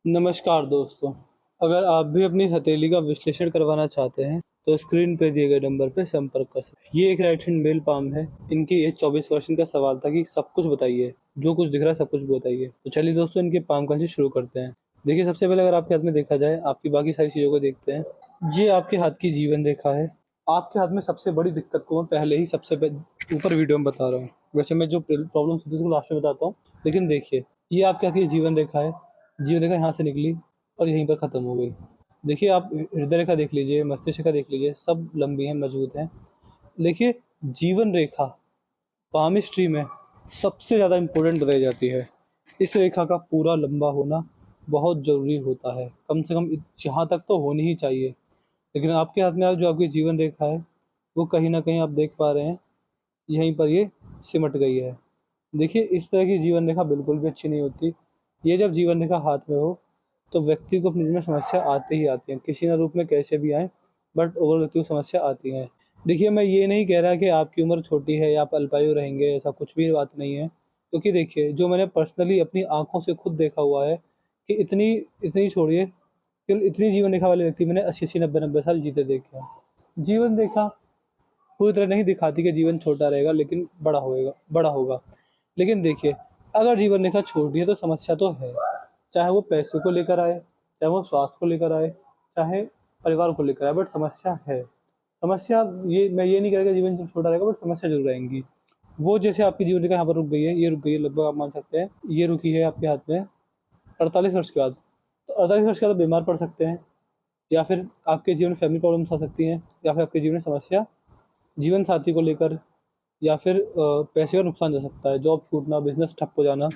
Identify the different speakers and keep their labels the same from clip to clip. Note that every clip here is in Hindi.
Speaker 1: नमस्कार दोस्तों, अगर आप भी अपनी हथेली का विश्लेषण करवाना चाहते हैं, तो स्क्रीन पे दिए गए नंबर पे संपर्क कर सकते हैं। ये एक राइट हैंड मेल पाम है। इनकी एज 24 वर्ष। इनका सवाल था कि सब कुछ बताइए, जो कुछ दिख रहा है सब कुछ बताइए। तो चलिए दोस्तों, इनके पाम का शुरू करते हैं। देखिए, सबसे पहले अगर आपके हाथ में देखा जाए, आपकी बाकी सारी चीज़ों को देखते हैं। ये आपके हाथ की जीवन रेखा है। आपके हाथ में सबसे बड़ी दिक्कत को मैं पहले ही ऊपर वीडियो में बता रहा हूँ। वैसे मैं जो प्रॉब्लम होती है उसको लास्ट में बताता हूँ, लेकिन देखिए, ये आपके हाथ की जीवन रेखा है। जीवन रेखा यहाँ से निकली और यहीं पर ख़त्म हो गई। देखिए, आप हृदय रेखा देख लीजिए, मस्तिष्क रेखा देख लीजिए, सब लंबी हैं, मजबूत हैं। देखिए, जीवन रेखा पामिस्ट्री में सबसे ज़्यादा इम्पोर्टेंट बताई जाती है। इस रेखा का पूरा लंबा होना बहुत ज़रूरी होता है। कम से कम यहाँ तक तो होनी ही चाहिए। लेकिन आपके हाथ में आज जो आपकी जीवन रेखा है, वो कहीं न कहीं आप देख पा रहे हैं, यहीं पर ये सिमट गई है। देखिए, इस तरह की जीवन रेखा बिल्कुल भी अच्छी नहीं होती। ये जब जीवन रेखा हाथ में हो, तो व्यक्ति को अपने जीवन में समस्या आती ही आती है, किसी न रूप में कैसे भी आएँ, बट ओवरऑल व्यक्ति को समस्या आती है। देखिए, मैं ये नहीं कह रहा कि आपकी उम्र छोटी है या आप अल्पायु रहेंगे, ऐसा कुछ भी बात नहीं है। क्योंकि देखिए, जो मैंने पर्सनली अपनी आँखों से खुद देखा हुआ है कि इतनी इतनी छोड़िए, कि इतनी जीवन रेखा वाले व्यक्ति मैंने 80-80, 90-90 साल जीते देखे हैं। जीवन रेखा पूरी तरह नहीं दिखाती कि जीवन छोटा रहेगा, लेकिन बड़ा होगा। लेकिन देखिए, अगर जीवन रेखा छोटी है तो समस्या तो है। चाहे वो पैसों को लेकर आए, चाहे वो स्वास्थ्य को लेकर आए, चाहे परिवार को लेकर आए, बट समस्या है। समस्या, ये मैं ये नहीं कह रहा कि जीवन छोटा रहेगा, बट समस्या ज़रूर आएँगी। वो जैसे आपकी जीवन रेखा यहाँ पर रुक गई है, ये रुक गई है, लगभग आप मान सकते हैं, ये रुकी है आपके हाथ में 48 वर्ष के बाद। तो 48 वर्ष के बाद आप बीमार पड़ सकते हैं, या फिर आपके जीवन में फैमिली प्रॉब्लम्स आ सकती हैं, या फिर आपके जीवन में समस्या जीवन साथी को लेकर, या फिर पैसे का नुकसान जा सकता है, जॉब छूटना, बिज़नेस ठप हो जाना,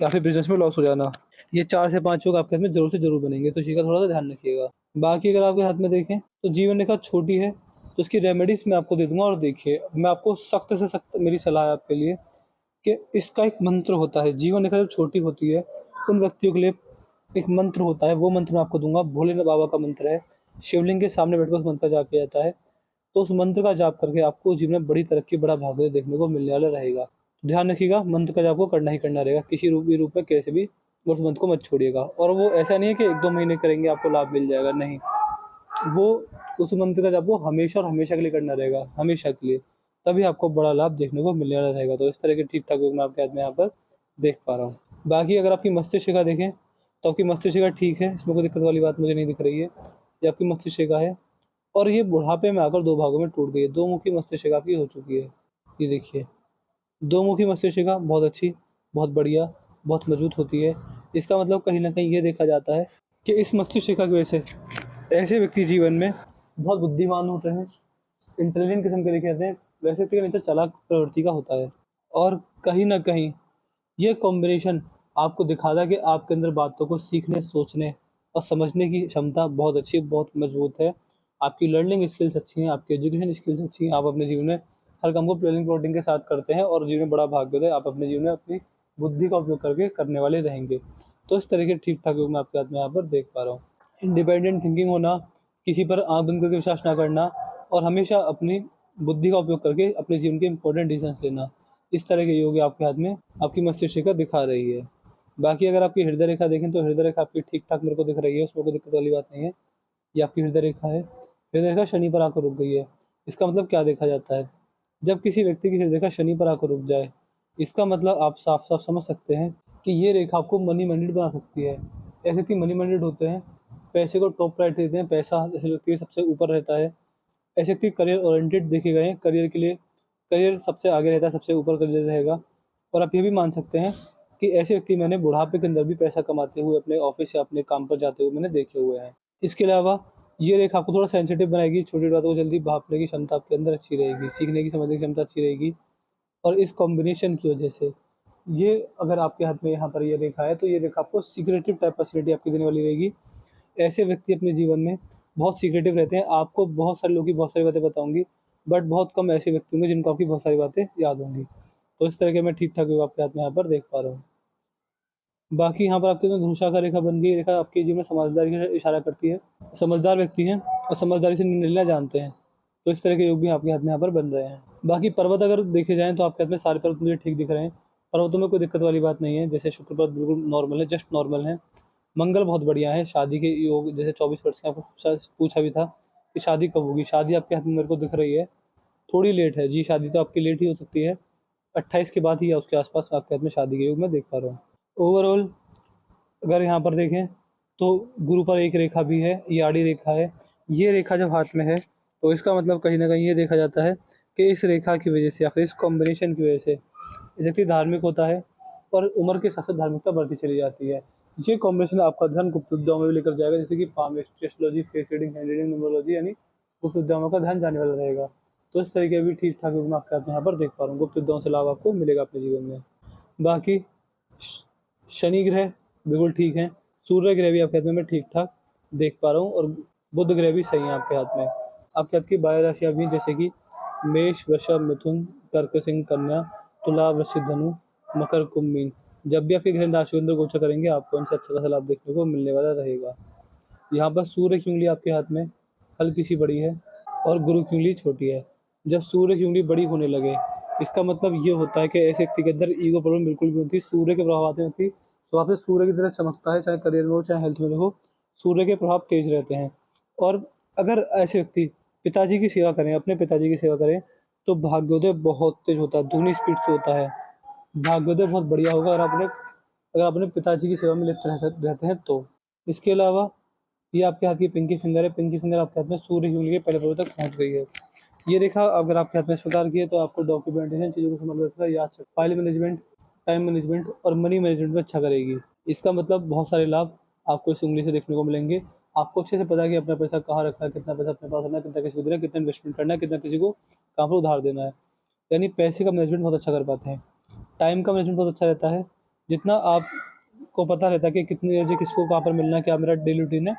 Speaker 1: या फिर बिज़नेस में लॉस हो जाना। ये 4 से 5 योग आपके हाथ में ज़रूर से ज़रूर बनेंगे, तो इस चीज़ का थोड़ा-सा ध्यान रखिएगा। बाकी अगर आपके हाथ में देखें, तो जीवन रेखा छोटी है, तो इसकी रेमेडीज़ मैं आपको दे दूँगा। और देखिए, मैं आपको सख्त से सख्त मेरी सलाह है आपके लिए कि इसका एक मंत्र होता है। जीवन रेखा जब छोटी होती है, उन व्यक्तियों के लिए एक मंत्र होता है, वो मंत्र मैं आपको दूँगा। भोलेनाथ बाबा का मंत्र है। शिवलिंग के सामने बैठकर उस मंत्र का जाप किया जाता है। तो उस मंत्र का जाप करके आपको जीवन में बड़ी तरक्की, बड़ा भाग्य देखने को मिलने वाला रहेगा। ध्यान रखिएगा, मंत्र का जाप आपको करना ही करना रहेगा, किसी रूप में कैसे भी उस मंत्र को मत छोड़िएगा। और वो ऐसा नहीं है कि 1-2 महीने करेंगे आपको लाभ मिल जाएगा, नहीं। वो उस मंत्र का जाप वो हमेशा और हमेशा के लिए करना रहेगा, हमेशा के लिए। तभी आपको बड़ा लाभ देखने को मिलने वाला रहेगा। तो इस तरह के ठीक-ठाक योग मैं आपके हाथ में यहाँ पर देख पा रहा हूँ। बाकी अगर आपकी मस्तिष्क रेखा देखें, तो आपकी मस्तिष्क रेखा ठीक है, इसमें कोई दिक्कत वाली बात मुझे नहीं दिख रही है। ये आपकी मस्तिष्क रेखा है। और ये बुढ़ापे में आकर 2 भागों में टूट गई है। 2 मुखी मस्तिष्क आपकी हो चुकी है। ये देखिए, 2 मुखी मस्तिष्क बहुत अच्छी, बहुत बढ़िया, बहुत मजबूत होती है। इसका मतलब कहीं न कहीं ये देखा जाता है कि इस मस्तिष्क की वजह से ऐसे व्यक्ति जीवन में बहुत बुद्धिमान होते हैं, इंटेलिजेंट किस्म के देखे जाते हैं। वैसे व्यक्ति का नेचर चालाक प्रवृत्ति का होता है। और कहीं न कहीं ये कॉम्बिनेशन आपको दिखाता है कि आपके अंदर बातों को सीखने, सोचने और समझने की क्षमता बहुत अच्छी, बहुत मजबूत है। आपकी लर्निंग स्किल्स अच्छी हैं, आपकी एजुकेशन स्किल्स अच्छी हैं, आप अपने जीवन में हर काम को प्लानिंग प्लॉटिंग के साथ करते हैं और जीवन में बड़ा भाग्य होता है, आप अपने जीवन में अपनी बुद्धि का उपयोग करके करने वाले रहेंगे। तो इस तरह के ठीक-ठाक योग मैं आपके हाथ में यहाँ पर देख पा रहा हूँ। इंडिपेंडेंट थिंकिंग होना, किसी पर आँख बंद करके विश्वास ना करना और हमेशा अपनी बुद्धि का उपयोग करके अपने जीवन के इम्पोर्टेंट डिसीजंस लेना। इस तरह के योग आपके हाथ में आपकी मस्तिष्क रेखा दिखा रही है। बाकी अगर आपकी हृदय रेखा देखें, तो हृदय रेखा आपकी ठीक-ठाक मेरे को दिख रही है, उसमें कोई दिक्कत वाली बात नहीं है। ये आपकी हृदय रेखा है। हृदय रेखा शनि पर आकर रुक गई है। इसका मतलब क्या देखा जाता है? जब किसी व्यक्ति की हृदय रेखा शनि पर आकर रुक जाए, इसका मतलब आप साफ-साफ समझ सकते हैं कि ये रेखा आपको मनी माइंडेड बना सकती है। ऐसे व्यक्ति मनी माइंडेड होते हैं, पैसे को टॉप प्रायोरिटी देते हैं, पैसा ऐसे व्यक्ति के सबसे ऊपर रहता है। ऐसे व्यक्ति करियर ओरिएंटेड देखे गए हैं, करियर के लिए करियर सबसे आगे रहता है, सबसे ऊपर करियर रहेगा। और आप ये भी मान सकते हैं कि ऐसे व्यक्ति मैंने बुढ़ापे के अंदर भी पैसा कमाते हुए अपने ऑफ़िस या अपने काम पर जाते हुए मैंने देखे हुए हैं। इसके अलावा ये रेखा आपको थोड़ा सेंसिटिव बनाएगी, छोटी-छोटी बातों को जल्दी भाँपने की क्षमता आपके अंदर अच्छी रहेगी, सीखने की, समझने की क्षमता अच्छी रहेगी। और इस कॉम्बिनेशन की वजह से ये अगर आपके हाथ में यहाँ पर ये रेखा है, तो ये रेखा आपको सीक्रेटिव टाइप पर्सनैलिटी आपकी देने वाली रहेगी। ऐसे व्यक्ति अपने जीवन में बहुत सीक्रेटिव रहते हैं। आपको बहुत सारे लोगों की बहुत सारी बातें पता होंगी, बट बहुत कम ऐसे व्यक्ति होंगे जिनको आपकी बहुत सारी बातें याद होंगी। तो इस तरह के मैं ठीक-ठाक योग आपके हाथ में यहाँ पर देख पा रहा हूँ। बाकी यहाँ पर आपके जो धनुषाकार रेखा बन गई, रेखा आपके जीवन में समझदारी की इशारा करती है। समझदार व्यक्ति हैं और समझदारी से निर्णय लेना जानते हैं। तो इस तरह के योग भी आपके हाथ में यहाँ पर बन रहे हैं। बाकी पर्वत अगर देखे जाएँ, तो आपके हाथ में सारे पर्वत मुझे ठीक दिख रहे हैं। पर्वतों में कोई दिक्कत वाली बात नहीं है, जैसे शुक्र पर्वत बिल्कुल नॉर्मल है, जस्ट नॉर्मल है। मंगल बहुत बढ़िया है, शादी के योग जैसे 24 वर्ष का आपको पूछा भी था कि शादी कब होगी, शादी आपके हाथ में मेरे को दिख रही है, थोड़ी लेट है जी, शादी तो आपकी लेट ही हो सकती है, 28 के बाद ही या उसके आसपास आपके हाथ में शादी के योग मैं देख पा रहा हूँ। ओवरऑल अगर यहाँ पर देखें तो गुरु पर एक रेखा भी है, ये आड़ी रेखा है। ये रेखा जब हाथ में है तो इसका मतलब कहीं न कहीं ये देखा जाता है कि इस रेखा की वजह से या फिर इस कॉम्बिनेशन की वजह से ये व्यक्ति धार्मिक होता है और उम्र के साथ-साथ धार्मिकता बढ़ती चली जाती है। ये कॉम्बिनेशन आपका ध्यान गुप्त विद्याओं में भी लेकर जाएगा, जैसे कि palmistry, astrology, face reading, hand reading, numerology यानी गुप्त विद्याओं का ध्यान जाने वाला रहेगा। तो इस तरीके भी ठीक-ठाक योग मैं आपके हाथ में यहाँ पर देख पा रहा हूँ। गुप्त विद्याओं से लाभ आपको मिलेगा अपने जीवन में। बाकी श शनि ग्रह बिल्कुल ठीक हैं, सूर्य ग्रह भी आपके हाथ में मैं ठीक-ठाक देख पा रहा हूँ और बुध ग्रह भी सही है आपके हाथ में। आपके हाथ की 12 राशियाँ भी जैसे कि मेष, वृषभ, मिथुन, कर्क, सिंह, कन्या, तुला, वृश्चिक, धनु, मकर, कुंभ, मीन। जब भी आपके ग्रह राशि के अंदर गोचर करेंगे आपको इनसे अच्छा खासा लाभ देखने को मिलने वाला रहेगा। यहाँ पर सूर्य की उँगली आपके हाथ में हल्की सी बड़ी है और गुरु की उँगली छोटी है। जब सूर्य की उँगली बड़ी होने लगे इसका मतलब ये होता है कि ऐसे व्यक्ति के अंदर ईगो प्रॉब्लम बिल्कुल भी नहीं होती। सूर्य के प्रभाव आते हैं व्यक्ति स्वभाव से सूर्य की तरह चमकता है, चाहे करियर में हो चाहे हेल्थ में हो, सूर्य के प्रभाव तेज रहते हैं। और अगर ऐसे व्यक्ति पिताजी की सेवा करें, अपने पिताजी की सेवा करें तो भाग्योदय बहुत तेज होता है, दुगनी स्पीड से होता है। भाग्योदय बहुत बढ़िया होगा अगर आप अपने पिताजी की सेवा में लिप्त रहते हैं तो। इसके अलावा ये आपके हाथ की पिंकी फिंगर है, पिंकी फिंगर आपके हाथ में सूर्य की उँगली के पहले पर्वत तक पहुँच गई है। ये रेखा अगर आपके हाथ में इस प्रकार की है तो आपको डॉक्यूमेंटेशन चीज़ों को संभाल रखना, याद रख फाइल मैनेजमेंट, टाइम मैनेजमेंट और मनी मैनेजमेंट में अच्छा करेगी। इसका मतलब बहुत सारे लाभ आपको इस उँगली से देखने को मिलेंगे। आपको अच्छे से पता है कि अपना पैसा कहाँ रखना है, कितना पैसा अपने पास रखना है, कितना किसी को देना है, कितना इन्वेस्टमेंट करना है, कितना किसी को कहाँ पर उधार देना है। यानी पैसे का मैनेजमेंट बहुत अच्छा कर पाते हैं। टाइम का मैनेजमेंट बहुत अच्छा रहता है। जितना आपको पता रहता है कि कितनी बजे किसको कहाँ पर मिलना है, क्या मेरा डेली रूटीन है,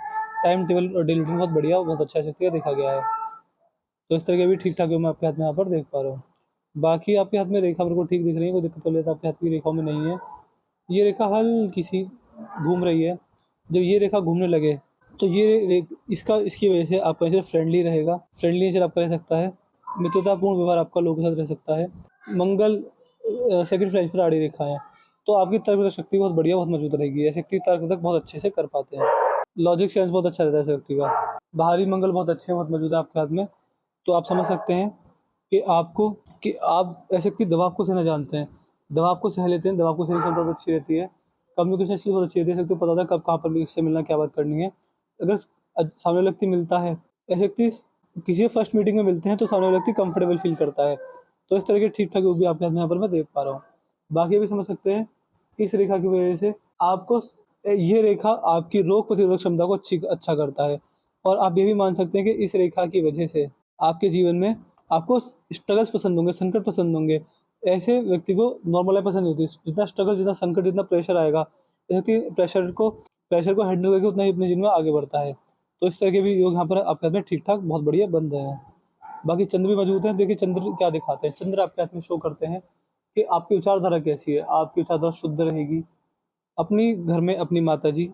Speaker 1: टाइम टेबल और डेली रूटीन बहुत बढ़िया और बहुत अच्छा शक्ति का देखा गया है। तो इस तरह के भी ठीक-ठाक मैं आपके हाथ में यहाँ पर देख पा रहा हूँ। बाकी आपके हाथ में रेखा मेरे को ठीक दिख रही है, कोई दिक्कत वाली तो आपके हाथ की रेखाओं में नहीं है। ये रेखा हल्की-सी घूम रही है। जब ये रेखा घूमने लगे तो ये रे इसका इसकी वजह से आपका नेचर फ्रेंडली रहेगा, फ्रेंडली नेचर आपका रह सकता है, मित्रतापूर्ण व्यवहार आपका लोगों के साथ रह सकता है। मंगल सेकंड फ्लैट पर आड़ी रेखा है, तो आपकी तर्क शक्ति बहुत बढ़िया, बहुत मजबूत रहेगी। ऐसे व्यक्ति तर्क तक बहुत अच्छे से कर पाते हैं। लॉजिक सेंस बहुत अच्छा रहता है ऐसे व्यक्ति का। बाहरी मंगल बहुत अच्छे हैं, बहुत मजबूत है आपके हाथ में। तो आप समझ सकते हैं कि आपको कि आप ऐसे व्यक्ति दबाव को सहना जानते हैं। दबाव को सह लेते हैं, दबाव को सहने की क्षमता बहुत अच्छी रहती है। कम्युनिकेशन स्किल बहुत अच्छी रहती है, ऐसे व्यक्ति को पता होता है कब कहाँ पर किससे मिलना है, क्या बात करनी है। अगर सामने वाला व्यक्ति मिलता है, ऐसे व्यक्ति किसी फर्स्ट मीटिंग में मिलते हैं तो सामने वाला व्यक्ति कंफर्टेबल फ़ील करता है। तो इस तरह के ठीक-ठाक योग भी आपके हाथ में यहाँ पर मैं देख पा रहा हूँ। बाकी भी समझ सकते हैं कि इस रेखा की वजह से आपको ये रेखा आपकी रोग प्रतिरोधक क्षमता को अच्छा करता है। और आप ये भी मान सकते हैं कि इस रेखा की वजह से आपके जीवन में आपको स्ट्रगल्स पसंद होंगे, संकट पसंद होंगे। ऐसे व्यक्ति को नॉर्मल लाइफ़ पसंद नहीं होती। जितना स्ट्रगल, जितना संकट, जितना प्रेशर आएगा, ऐसे व्यक्ति प्रेशर को हैंडल करके उतना ही अपने जीवन में आगे बढ़ता है। तो इस तरह के भी योग यहाँ पर आपके हाथ में ठीक-ठाक बहुत बढ़िया बन रहे हैं। बाकी चंद्र भी मौजूद है। देखिए चंद्र क्या दिखाते हैं, चंद्र आपके हाथ में शो करते हैं कि आपकी विचारधारा कैसी है, आपकी विचारधारा शुद्ध रहेगी। अपनी घर में अपनी माताजी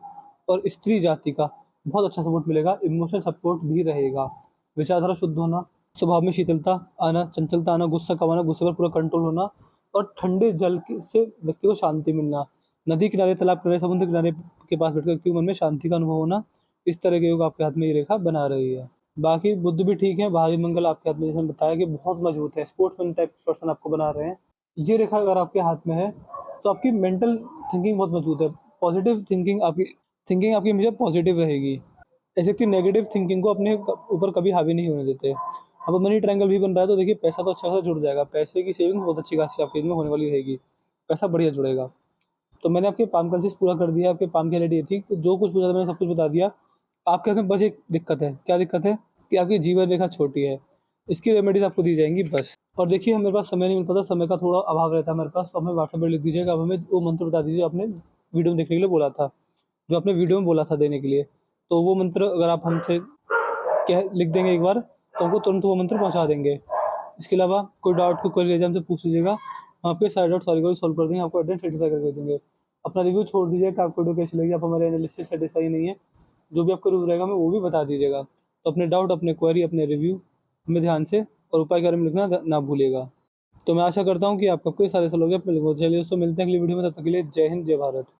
Speaker 1: और स्त्री जाति का बहुत अच्छा सपोर्ट मिलेगा, इमोशनल सपोर्ट भी रहेगा। विचारधारा शुद्ध होना, स्वभाव में शीतलता आना, चंचलता आना, गुस्सा कम आना, गुस्से पर पूरा कंट्रोल होना और ठंडे जल से व्यक्ति को शांति मिलना। नदी किनारे, तालाब किनारे, समुद्र किनारे के पास बैठकर व्यक्ति को मन में शांति का अनुभव होना, इस तरह के योग आपके हाथ में ये रेखा बना रही है। बाकी बुध भी ठीक है, बाहरी मंगल आपके हाथ में जैसे मैंने बताया कि बहुत मजबूत है, स्पोर्ट्समैन टाइप पर्सन आपको बना रहे हैं। ये रेखा अगर आपके हाथ में है तो आपकी मेंटल थिंकिंग बहुत मजबूत है। पॉजिटिव थिंकिंग आपकी हमेशा पॉजिटिव रहेगी। ऐसे कि नेगेटिव थिंकिंग को अपने ऊपर कभी हावी नहीं होने देते। अब मनी ट्रायंगल भी बन रहा है तो देखिए पैसा तो अच्छा खासा जुड़ जाएगा। पैसे की सेविंग बहुत अच्छी खासी आपके इसमें होने वाली रहेगी। पैसा बढ़िया जुड़ेगा। तो मैंने आपके पाम का चीज़ पूरा कर दिया। आपके पाम की रेडी थी, तो जो कुछ पूछा था मैंने सब कुछ बता दिया। आपके हाथ में बस एक दिक्कत है। क्या दिक्कत है? कि आपकी जीवन रेखा छोटी है। इसकी रेमेडीज़ आपको दी जाएँगी बस। और देखिए मेरे पास समय नहीं मिल पाता, समय का थोड़ा अभाव रहता है मेरे पास, तो हमें व्हाट्सएप पे लिख दीजिएगा। अब हमें वो मंत्र बता दीजिए आपने वीडियो में देखने के लिए बोला था, जो आपने वीडियो में बोला था देने के लिए। तो वो मंत्र अगर आप हमसे कह लिख देंगे एक बार, तो हमको तुरंत वो मंत्र पहुँचा देंगे। इसके अलावा कोई डाउट, कोई क्वेरी हमसे पूछ लीजिएगा, हम आपके सारे डाउट सारे को सॉल्व कर देंगे, आपको एड्रेस रेटिफाई करके देंगे। अपना रिव्यू छोड़ दीजिए कि आपको वीडियो कैसी लगी, आप हमारे एनालिसिस से सेटिस्फाई नहीं है, जो भी आपका रिव्यू रहेगा हमें वो भी बता दीजिएगा। तो अपने डाउट, अपने क्वेरी, अपने रिव्यू हमें ध्यान से और उपाय के बारे में लिखना ना भूलिएगा। तो मैं आशा करता हूँ कि आपका कोई सारे सवाल हो गए। चलिए दोस्तों मिलते हैं अगली वीडियो में, तब तक के लिए जय हिंद, जय भारत।